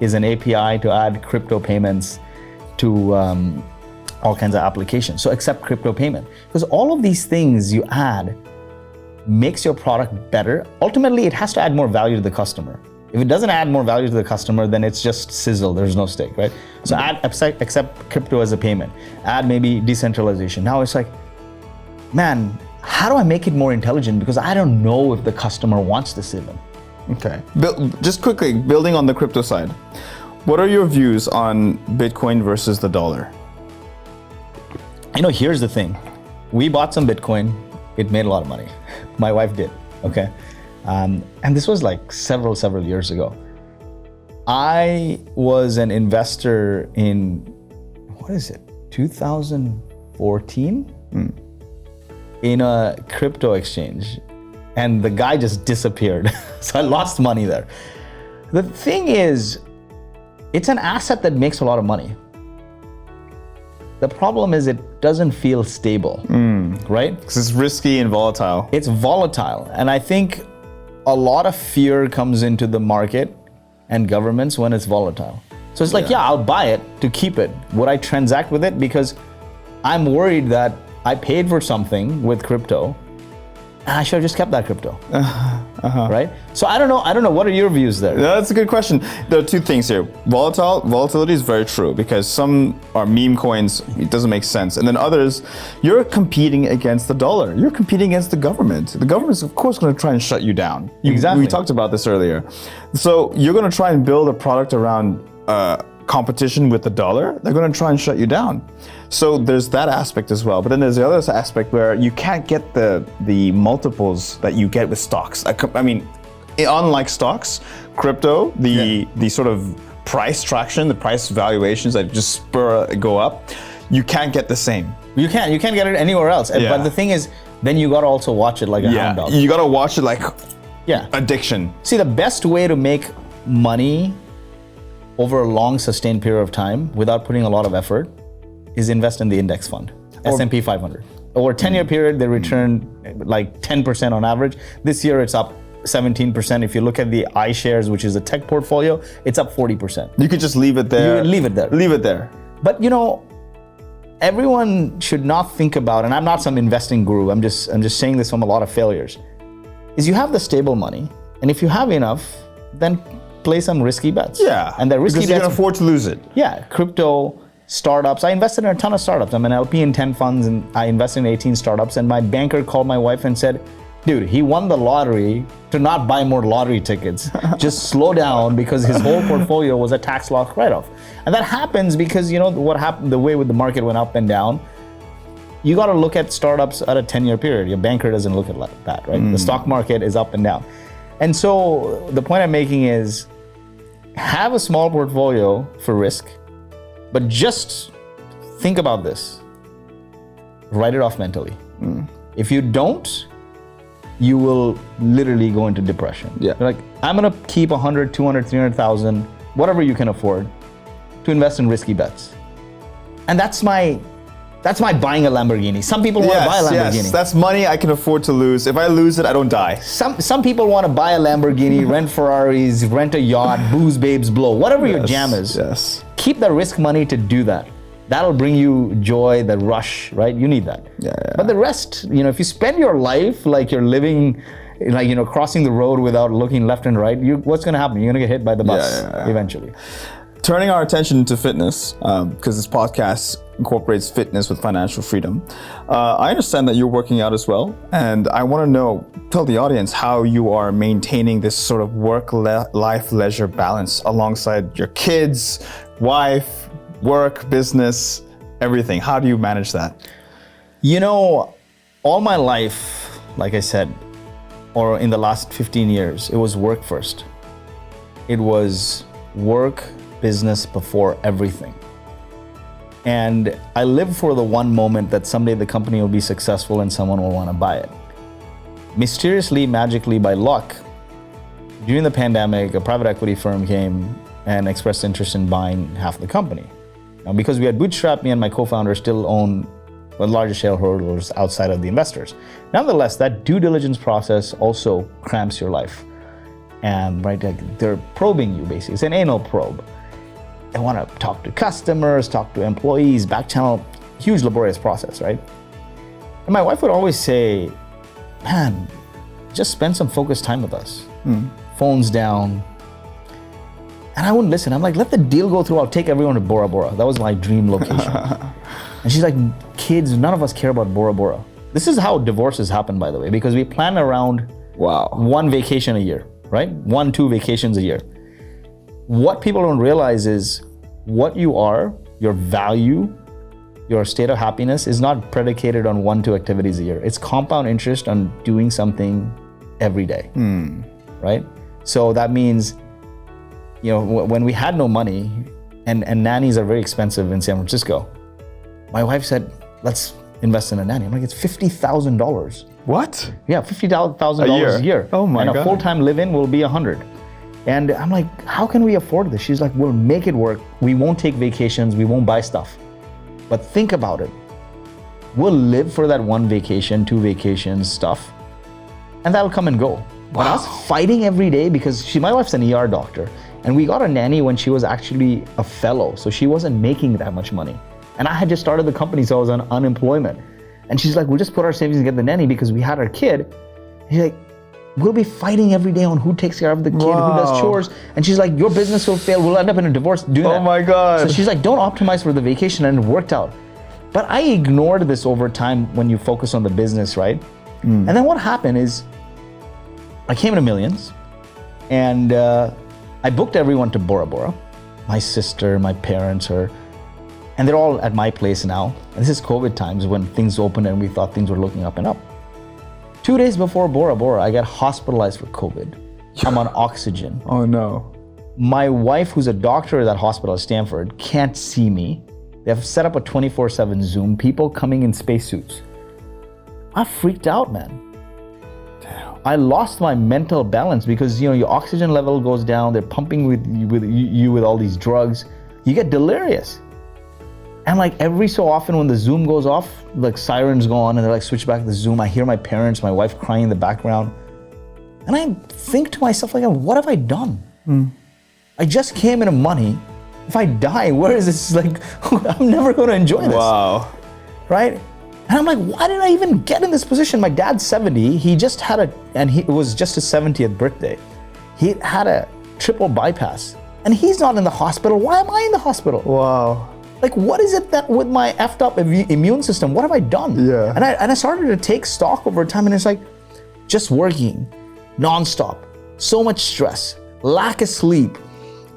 is an API to add crypto payments to all kinds of applications. So accept crypto payment. Because all of these things you add makes your product better. Ultimately, it has to add more value to the customer. If it doesn't add more value to the customer, then it's just sizzle, there's no stake, right? So accept crypto as a payment, add maybe decentralization. Now it's like, man, how do I make it more intelligent? Because I don't know if the customer wants this even. Okay, just quickly, building on the crypto side, what are your views on Bitcoin versus the dollar? You know, here's the thing. We bought some Bitcoin, it made a lot of money. My wife did, okay? And this was like several years ago. I was an investor in, 2014? In a crypto exchange. And the guy just disappeared. So I lost money there. The thing is, it's an asset that makes a lot of money. The problem is it doesn't feel stable, right? Because it's risky and volatile. It's volatile. And I think a lot of fear comes into the market and governments when it's volatile. So it's like, yeah, I'll buy it to keep it. Would I transact with it? Because I'm worried that I paid for something with crypto and I should have just kept that crypto. right? So I don't know. What are your views there? That's a good question. There are two things here. Volatility is very true because some are meme coins, it doesn't make sense. And then others, you're competing against the dollar. You're competing against the government. The government's of course going to try and shut you down. Exactly. We talked about this earlier. So you're going to try and build a product around competition with the dollar. They're going to try and shut you down. So there's that aspect as well. But then there's the other aspect where you can't get the multiples that you get with stocks. I mean, unlike stocks, crypto, the sort of price traction, the price valuations that just go up, you can't get the same. You can't get it anywhere else. Yeah. But the thing is, then you gotta also watch it like a hound dog. You gotta watch it like addiction. See, the best way to make money over a long sustained period of time without putting a lot of effort is invest in the index fund, S&P 500. Over a 10-year period, they return like 10% on average. This year, it's up 17%. If you look at the iShares, which is a tech portfolio, it's up 40%. You could just leave it there. You leave it there. Leave it there. But everyone should not think about, and I'm not some investing guru, I'm just saying this from a lot of failures, is you have the stable money, and if you have enough, then play some risky bets. Yeah, and the risky because you can afford to lose it. Yeah, crypto, startups. I invested in a ton of startups. I'm an LP in 10 funds, and I invested in 18 startups, and my banker called my wife and said, dude, he won the lottery to not buy more lottery tickets. Just slow down because his whole portfolio was a tax loss write-off. And that happens because what happened, the way with the market went up and down, you got to look at startups at a 10-year period. Your banker doesn't look at that, right? The stock market is up and down. And so the point I'm making is have a small portfolio for risk, but just think about this. Write it off mentally. If you don't, you will literally go into depression. Yeah. You're like, I'm gonna keep 100, 200, 300,000, whatever you can afford, to invest in risky bets. And that's my buying a Lamborghini. Some people want to buy a Lamborghini. Yes, that's money I can afford to lose. If I lose it, I don't die. Some people want to buy a Lamborghini, rent Ferraris, rent a yacht, booze, babes, blow, whatever your jam is. Yes. Keep the risk money to do that. That'll bring you joy, the rush, right? You need that. Yeah. But the rest, if you spend your life like you're living, like, crossing the road without looking left and right, what's going to happen? You're going to get hit by the bus eventually. Turning our attention to fitness, because this podcast incorporates fitness with financial freedom. I understand that you're working out as well, and I want to tell the audience how you are maintaining this sort of work-life leisure balance alongside your kids, wife, work, business, everything. How do you manage that? All my life, like I said, or in the last 15 years, it was work first. It was work, business before everything. And I live for the one moment that someday the company will be successful and someone will want to buy it. Mysteriously, magically, by luck, during the pandemic, a private equity firm came and expressed interest in buying half the company. Now, because we had bootstrapped, me and my co-founder still own the largest shareholders outside of the investors. Nonetheless, that due diligence process also cramps your life. And they're probing you basically. It's an anal probe. They want to talk to customers, talk to employees, back channel, huge laborious process, right? And my wife would always say, man, just spend some focused time with us. Phones down. And I wouldn't listen. I'm like, let the deal go through. I'll take everyone to Bora Bora. That was my dream location. And she's like, kids, none of us care about Bora Bora. This is how divorces happen, by the way, because we plan around one vacation a year, right? 1-2 vacations a year. What people don't realize is what you are, your value, your state of happiness is not predicated on 1-2 activities a year. It's compound interest on doing something every day, right? So that means, when we had no money, and nannies are very expensive in San Francisco, my wife said, let's invest in a nanny. I'm like, it's $50,000. What? Yeah, $50,000 a year. Oh my God. And a full-time live-in will be $100. And I'm like, how can we afford this? She's like, we'll make it work. We won't take vacations. We won't buy stuff. But think about it. We'll live for that 1 vacation, 2 vacations stuff, and that'll come and go. But us fighting every day because my wife's an ER doctor, and we got a nanny when she was actually a fellow, so she wasn't making that much money. And I had just started the company, so I was on unemployment. And she's like, we'll just put our savings and get the nanny because we had our kid. She's like, we'll be fighting every day on who takes care of the kid, who does chores. And she's like, your business will fail. We'll end up in a divorce doing that. Oh my God. So she's like, don't optimize for the vacation, and it worked out. But I ignored this over time when you focus on the business, right? And then what happened is I came into millions, and I booked everyone to Bora Bora. My sister, my parents, her, and they're all at my place now. And this is COVID times when things opened and we thought things were looking up and up. 2 days before Bora Bora, I got hospitalized for COVID. I'm on oxygen. Oh no. My wife, who's a doctor at that hospital at Stanford, can't see me. They have set up a 24/7 Zoom, people coming in spacesuits. I freaked out, man. Damn. I lost my mental balance because your oxygen level goes down. They're pumping you with all these drugs. You get delirious. And like every so often when the Zoom goes off, like sirens go on and they're like switch back to the Zoom. I hear my parents, my wife crying in the background. And I think to myself, like, what have I done? I just came into money. If I die, where is this? Like, I'm never going to enjoy this. Wow. Right? And I'm like, why did I even get in this position? My dad's 70. He just had it was just his 70th birthday. He had a triple bypass. And he's not in the hospital. Why am I in the hospital? Wow. Like, what is it that with my effed up immune system, what have I done? Yeah. And I started to take stock over time, and it's like, just working nonstop, so much stress, lack of sleep,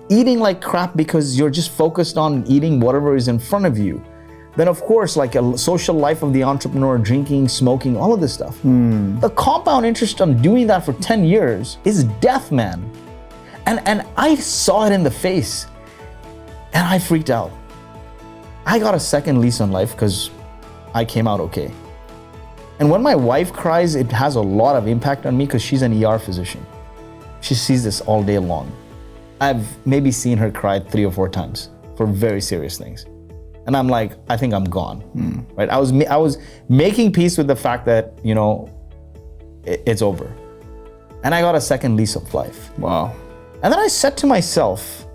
eating like crap because you're just focused on eating whatever is in front of you. Then of course, like a social life of the entrepreneur, drinking, smoking, all of this stuff. The compound interest on doing that for 10 years is death, man. And I saw it in the face and I freaked out. I got a second lease on life because I came out okay. And when my wife cries, it has a lot of impact on me because she's an ER physician. She sees this all day long. I've maybe seen her cry 3 or 4 times for very serious things. And I'm like, I think I'm gone, right? I was making peace with the fact that, it's over. And I got a second lease of life. Wow. And then I said to myself,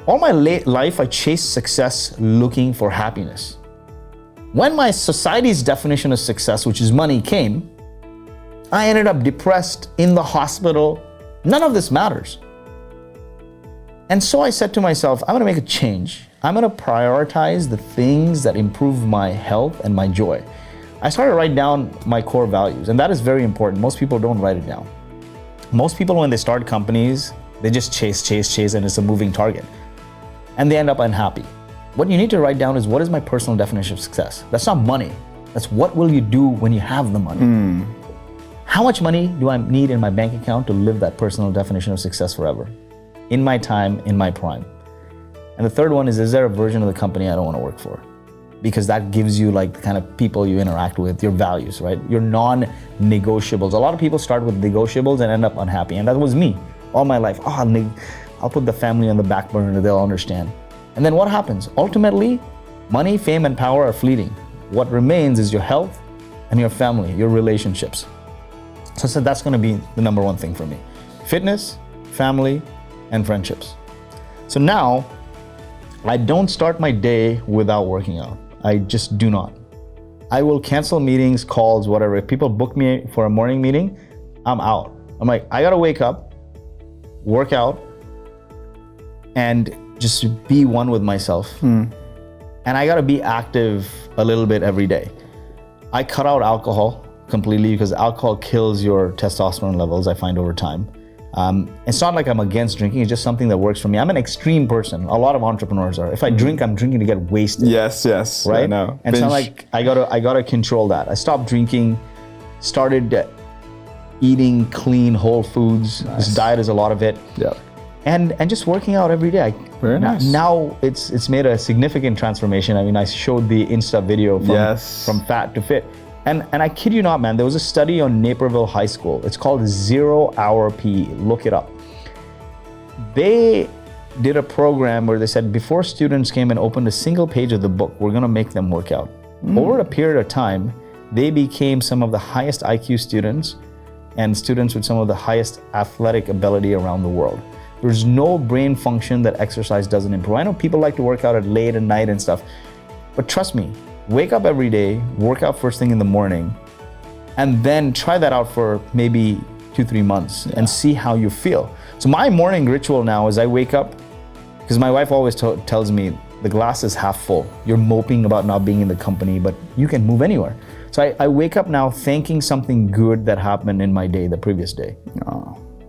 all my life, I chased success looking for happiness. When my society's definition of success, which is money, came, I ended up depressed in the hospital. None of this matters. And so I said to myself, I'm gonna make a change. I'm gonna prioritize the things that improve my health and my joy. I started to write down my core values, and that is very important. Most people don't write it down. Most people, when they start companies, they just chase, and it's a moving target. And they end up unhappy. What you need to write down is, what is my personal definition of success? That's not money. That's what will you do when you have the money? How much money do I need in my bank account to live that personal definition of success forever? In my time, in my prime. And the third one is there a version of the company I don't want to work for? Because that gives you like the kind of people you interact with, your values, right? Your non-negotiables. A lot of people start with negotiables and end up unhappy. And that was me all my life. I'll put the family on the back burner, they'll understand. And then what happens? Ultimately, money, fame, and power are fleeting. What remains is your health and your family, your relationships. So I said that's gonna be the number one thing for me. Fitness, family, and friendships. So now, I don't start my day without working out. I just do not. I will cancel meetings, calls, whatever. If people book me for a morning meeting, I'm out. I'm like, I gotta wake up, work out, and just be one with myself. And I gotta be active a little bit every day. I cut out alcohol completely because alcohol kills your testosterone levels, I find, over time. It's not like I'm against drinking, it's just something that works for me. I'm an extreme person. A lot of entrepreneurs are. If I drink, I'm drinking to get wasted. Yes, right? I know. And so like I gotta control that. I stopped drinking, started eating clean, whole foods. Nice. This diet is a lot of it. Yeah. And just working out every day. Very nice. Now it's made a significant transformation. I mean, I showed the Insta video from fat to fit. And I kid you not, man, there was a study on Naperville High School. It's called 0 Hour PE. Look it up. They did a program where they said before students came and opened a single page of the book, we're gonna make them work out. Over a period of time, they became some of the highest IQ students and students with some of the highest athletic ability around the world. There's no brain function that exercise doesn't improve. I know people like to work out at late at night and stuff, but trust me, wake up every day, work out first thing in the morning, and then try that out for maybe 2-3 months and see how you feel. So my morning ritual now is I wake up, because my wife always tells me the glass is half full. You're moping about not being in the company, but you can move anywhere. So I wake up now thanking something good that happened in my day, the previous day.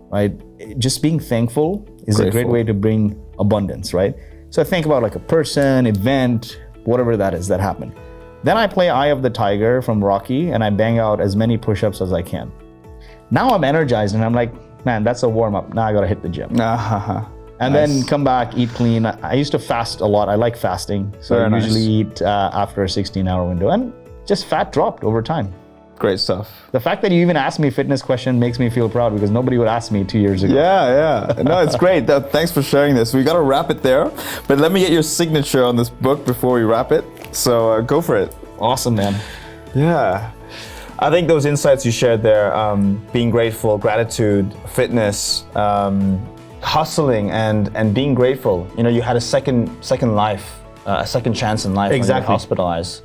Right? Just being thankful is a great way to bring abundance, right? So I think about like a person, event, whatever that is that happened. Then I play Eye of the Tiger from Rocky and I bang out as many push-ups as I can. Now I'm energized and I'm like, man, that's a warm-up. Now I gotta hit the gym. And then come back, eat clean. I used to fast a lot. I like fasting. So I usually eat after a 16-hour window. And just fat dropped over time. Great stuff. The fact that you even asked me a fitness question makes me feel proud because nobody would ask me 2 years ago. Yeah. No, it's great. Thanks for sharing this. We got to wrap it there, but let me get your signature on this book before we wrap it. So go for it. Awesome, man. Yeah. I think those insights you shared there, being grateful, gratitude, fitness, hustling and being grateful. You know, you had a second life, a second chance in life when you were hospitalized.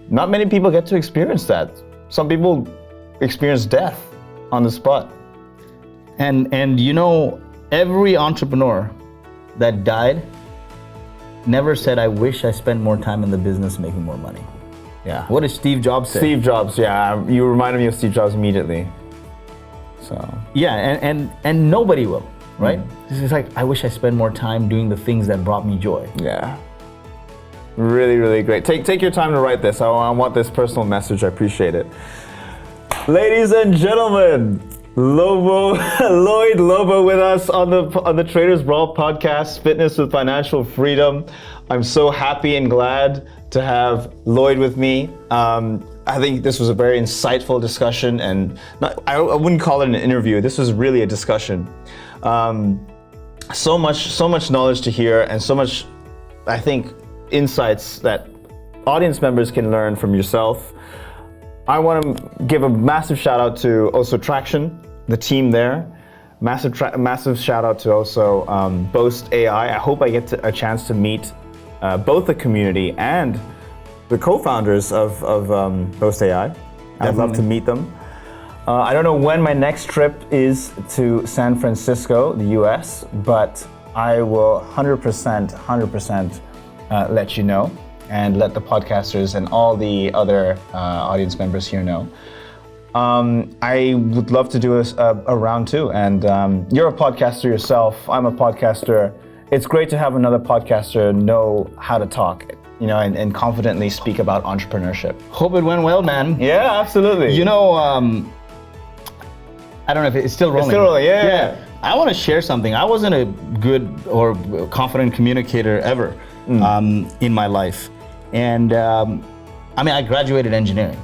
Not many people get to experience that. Some people experience death on the spot. And you know, every entrepreneur that died never said, I wish I spent more time in the business making more money. Yeah. What did Steve Jobs say? Steve Jobs, yeah. You reminded me of Steve Jobs immediately. So. Yeah, and nobody will, right? It's like, I wish I spent more time doing the things that brought me joy. Yeah. Really, really great. Take your time to write this. I want this personal message. I appreciate it. Ladies and gentlemen, Lloyed Lobo with us on the Traders Brawl podcast, Fitness with Financial Freedom. I'm so happy and glad to have Lloyd with me. I think this was a very insightful discussion, and I wouldn't call it an interview. This was really a discussion. So much knowledge to hear, and so much, I think, insights that audience members can learn from yourself. I want to give a massive shout out to also Traction, the team there. Massive shout out to also Boast.ai. I hope I get a chance to meet both the community and the co-founders of Boast.ai. I'd love to meet them. I don't know when my next trip is to San Francisco, the US, but I will 100% let you know, and let the podcasters and all the other audience members here know. I would love to do a round two, and you're a podcaster yourself, I'm a podcaster. It's great to have another podcaster know how to talk, you know, and confidently speak about entrepreneurship. Hope it went well, man. Yeah, absolutely. You know, I don't know if it's still rolling. It's still rolling, yeah. I want to share something. I wasn't a good or confident communicator ever in my life. And I mean, I graduated engineering.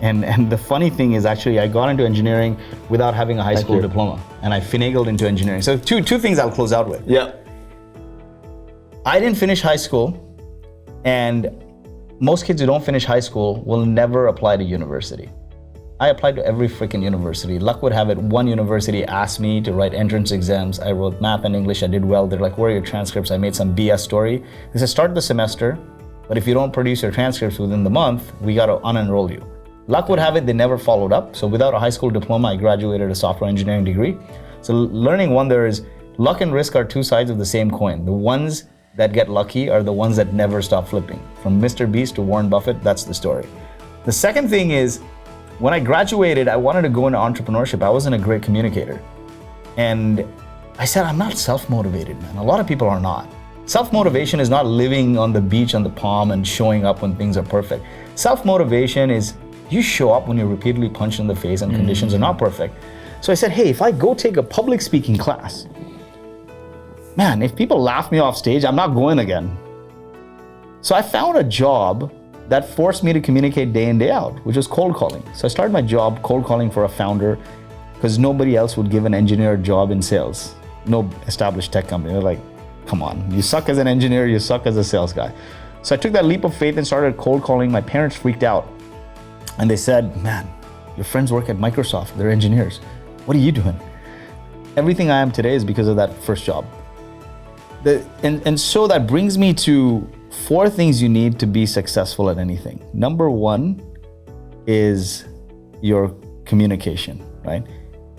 And the funny thing is, actually, I got into engineering without having a high school diploma. And I finagled into engineering. So two things I'll close out with. Yeah. I didn't finish high school, and most kids who don't finish high school will never apply to university. I applied to every freaking university. Luck would have it, one university asked me to write entrance exams. I wrote math and English, I did well. They're like, where are your transcripts? I made some BS story. They said, start the semester, but if you don't produce your transcripts within the month, we gotta unenroll you. Luck would have it, they never followed up. So without a high school diploma, I graduated a software engineering degree. So learning one there is, luck and risk are two sides of the same coin. The ones that get lucky are the ones that never stop flipping. From Mr. Beast to Warren Buffett, that's the story. The second thing is, when I graduated, I wanted to go into entrepreneurship. I wasn't a great communicator. And I said, I'm not self-motivated, man. A lot of people are not. Self-motivation is not living on the beach on the palm and showing up when things are perfect. Self-motivation is you show up when you're repeatedly punched in the face and conditions are not perfect. So I said, hey, if I go take a public speaking class, man, if people laugh me off stage, I'm not going again. So I found a job that forced me to communicate day in, day out, which was cold calling. So I started my job cold calling for a founder because nobody else would give an engineer a job in sales. No established tech company. They're like, come on, you suck as an engineer, you suck as a sales guy. So I took that leap of faith and started cold calling. My parents freaked out. And they said, man, your friends work at Microsoft, they're engineers. What are you doing? Everything I am today is because of that first job. And so that brings me to 4 things you need to be successful at anything. Number 1 is your communication, right?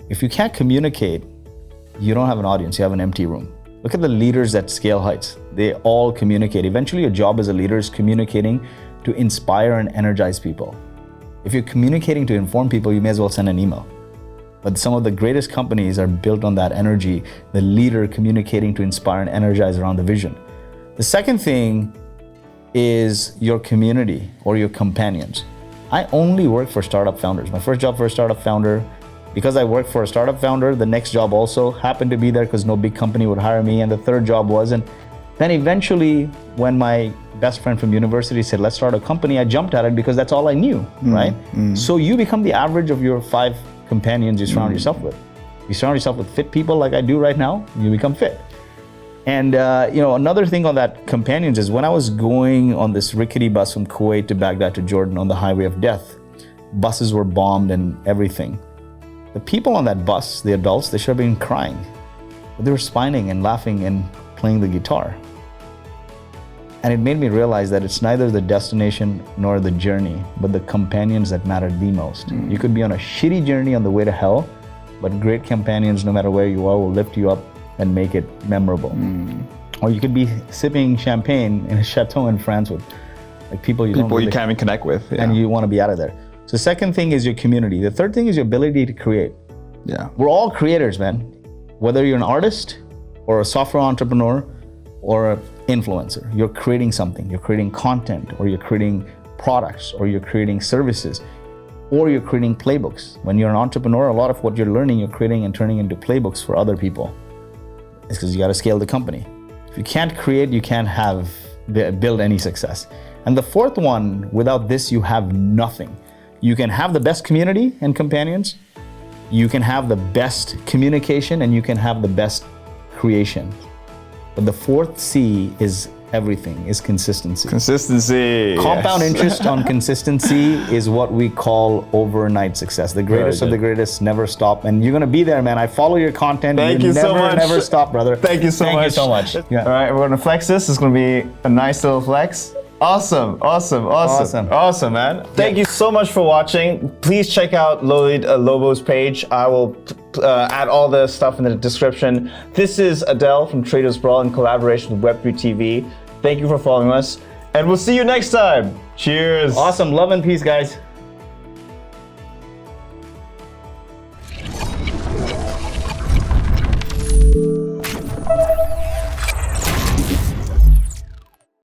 If you can't communicate, you don't have an audience, you have an empty room. Look at the leaders that scale heights. They all communicate. Eventually, your job as a leader is communicating to inspire and energize people. If you're communicating to inform people, you may as well send an email. But some of the greatest companies are built on that energy, the leader communicating to inspire and energize around the vision. The second thing is your community or your companions. I only work for startup founders. My first job for a startup founder, because I worked for a startup founder, the next job also happened to be there because no big company would hire me, and the third job wasn't. Then eventually, when my best friend from university said, let's start a company, I jumped at it because that's all I knew, right? So you become the average of your 5 companions you surround yourself with. You surround yourself with fit people like I do right now, you become fit. And another thing on that companions is when I was going on this rickety bus from Kuwait to Baghdad to Jordan on the highway of death, buses were bombed and everything. The people on that bus, the adults, they should have been crying, but they were smiling and laughing and playing the guitar. And it made me realize that it's neither the destination nor the journey, but the companions that matter the most. You could be on a shitty journey on the way to hell, but great companions, no matter where you are, will lift you up and make it memorable. Or you could be sipping champagne in a chateau in France with like people you can't even connect with, and you want to be out of there. So the second thing is your community. The third thing is your ability to create. Yeah. We're all creators, man. Whether you're an artist or a software entrepreneur or an influencer, you're creating something. You're creating content, or you're creating products, or you're creating services, or you're creating playbooks. When you're an entrepreneur, a lot of what you're learning, you're creating and turning into playbooks for other people. It's because you got to scale the company. If you can't create, you can't build any success. And the fourth one, without this, you have nothing. You can have the best community and companions, you can have the best communication, and you can have the best creation. But the fourth C is everything, is consistency. Consistency. Compound interest on consistency is what we call overnight success. The greatest of the greatest never stop. And you're going to be there, man. I follow your content. Thank you so much. Never stop, brother. Thank you so much. Thank you so much. Yeah. All right, we're going to flex this. It's going to be a nice little flex. Awesome, man. Thank you so much for watching. Please check out Lloyed Lobo's page. I will add all the stuff in the description. This is Adel from Traders Brawl in collaboration with Web3 TV. Thank you for following us, and we'll see you next time. Cheers. Awesome. Love and peace, guys.